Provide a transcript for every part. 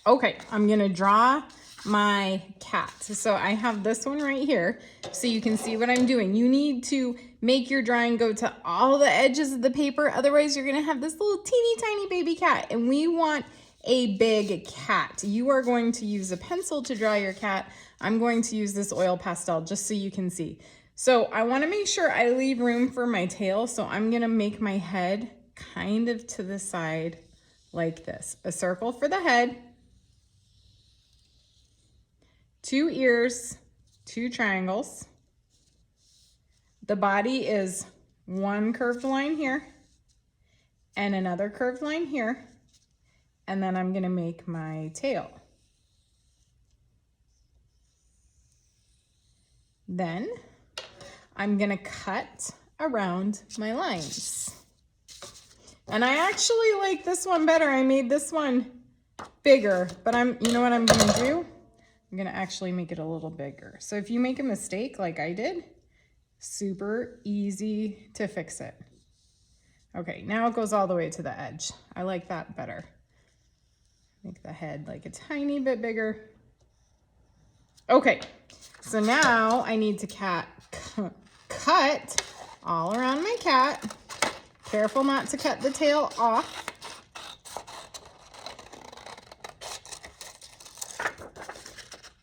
Okay, I'm gonna draw my cat. So I have this one right here so you can see what I'm doing. You need to make your drawing go to all the edges of the paper. Otherwise you're gonna have this little teeny tiny baby cat, and we want a big cat. You are going to use a pencil to draw your cat. I'm going to use this oil pastel just so you can see. So I wanna make sure I leave room for my tail. So I'm gonna make my head kind of to the side like this. A circle for the head, 2 ears, 2 triangles. The body is 1 curved line here and another curved line here. And then I'm gonna make my tail. Then I'm gonna cut around my lines. And I actually like this one better. I made this one bigger, but you know what I'm gonna do? I'm gonna actually make it a little bigger. So if you make a mistake like I did, super easy to fix it. Okay, now it goes all the way to the edge. I like that better. Make the head like a tiny bit bigger. Okay, so now I need to cut all around my cat. Careful not to cut the tail off.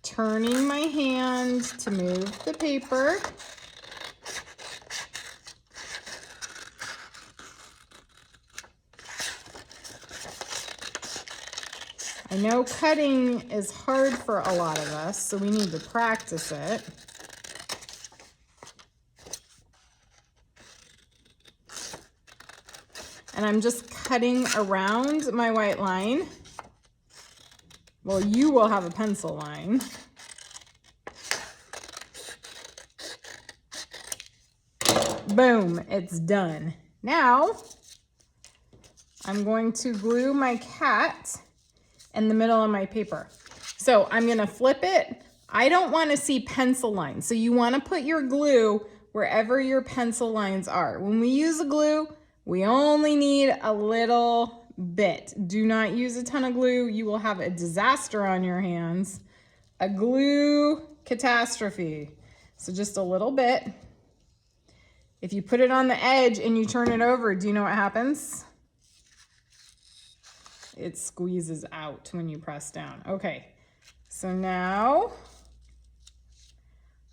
Turning my hand to move the paper. I know cutting is hard for a lot of us, so we need to practice it. And I'm just cutting around my white line. Well, you will have a pencil line. Boom, it's done. Now, I'm going to glue my cat in the middle of my paper. So I'm gonna flip it. I don't wanna see pencil lines. So you wanna put your glue wherever your pencil lines are. When we use a glue, we only need a little bit. Do not use a ton of glue. You will have a disaster on your hands. A glue catastrophe. So just a little bit. If you put it on the edge and you turn it over, do you know what happens? It squeezes out when you press down. Okay, so now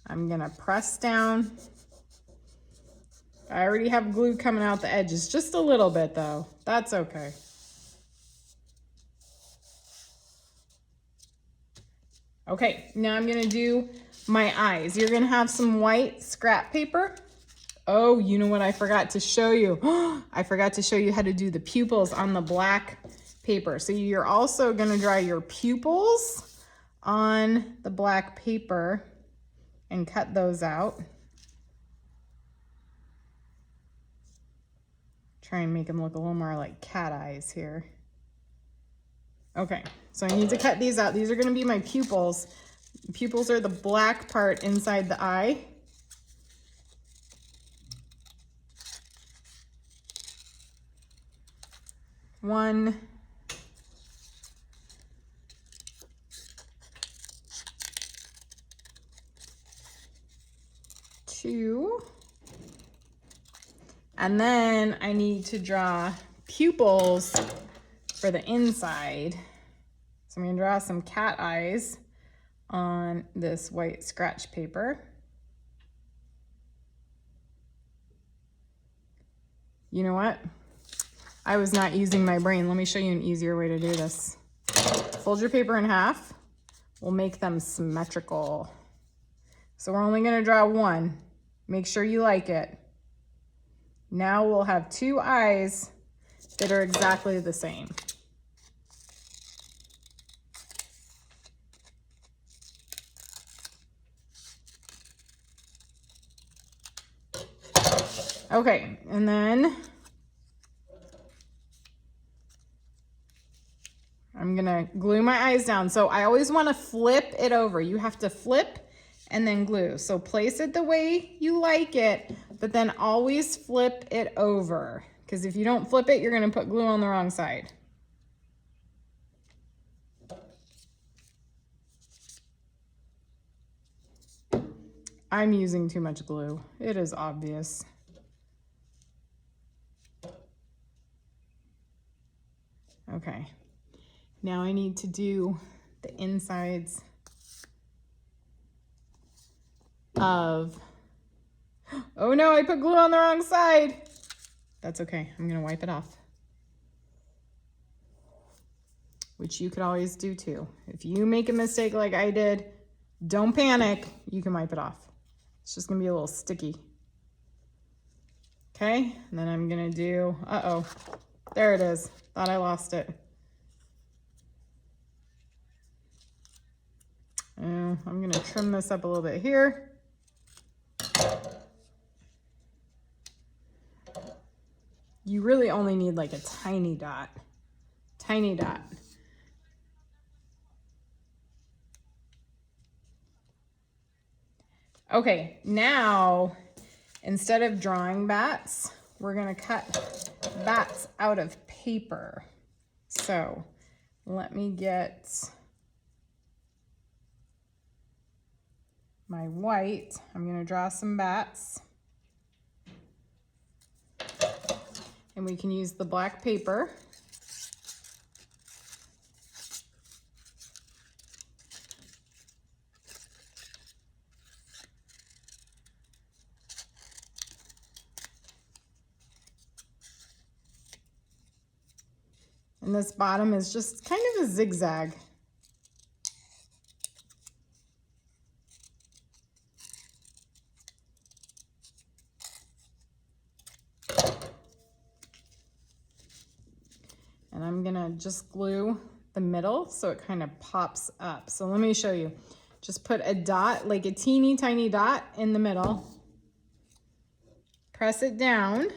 I'm gonna press down. I already have glue coming out the edges, just a little bit though. That's okay. Okay, now I'm gonna do my eyes. You're gonna have some white scrap paper. Oh, you know what I forgot to show you? I forgot to show you how to do the pupils on the black paper. So you're also gonna draw your pupils on the black paper and cut those out. Try and make them look a little more like cat eyes here. Okay, so I need to cut these out. These are gonna be my pupils. Pupils are the black part inside the eye. One, two, and then I need to draw pupils for the inside. So I'm gonna draw some cat eyes on this white scratch paper. You know what? I was not using my brain. Let me show you an easier way to do this. Fold your paper in half. We'll make them symmetrical. So we're only gonna draw one. Make sure you like it. Now we'll have 2 eyes that are exactly the same. Okay, and then I'm gonna glue my eyes down. So I always wanna flip it over. You have to flip and then glue. So place it the way you like it, but then always flip it over. Because if you don't flip it, you're gonna put glue on the wrong side. I'm using too much glue. It is obvious. Okay, now I need to do the insides of, oh no, I put glue on the wrong side. That's okay, I'm gonna wipe it off. Which you could always do too. If you make a mistake like I did, don't panic, you can wipe it off. It's just gonna be a little sticky. Okay, and then I'm gonna do, uh-oh, there it is. Thought I lost it. I'm gonna trim this up a little bit here. You really only need like a tiny dot. Tiny dot. Okay, now instead of drawing bats, we're gonna cut bats out of paper. So let me get my white. I'm gonna draw some bats. And we can use the black paper. And this bottom is just kind of a zigzag. And I'm gonna just glue the middle so it kind of pops up. So let me show you. Just put a dot, like a teeny tiny dot in the middle. Press it down.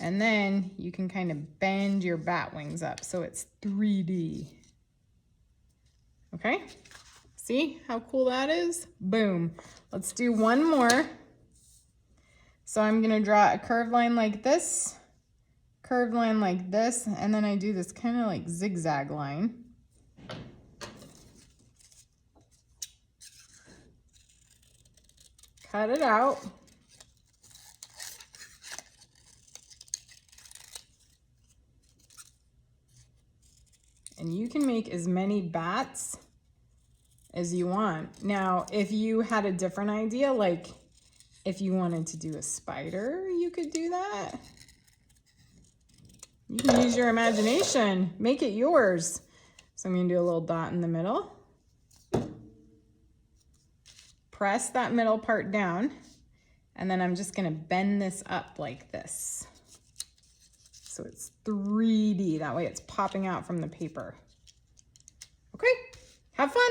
And then you can kind of bend your bat wings up so it's 3D. Okay? See how cool that is? Boom. Let's do one more. So I'm gonna draw a curved line like this, curved line like this, and then I do this kind of like zigzag line. Cut it out. And you can make as many bats as you want. Now, if you had a different idea, like if you wanted to do a spider, you could do that. You can use your imagination, make it yours. So I'm gonna do a little dot in the middle. Press that middle part down, and then I'm just gonna bend this up like this. So it's 3D, that way it's popping out from the paper. Okay, have fun.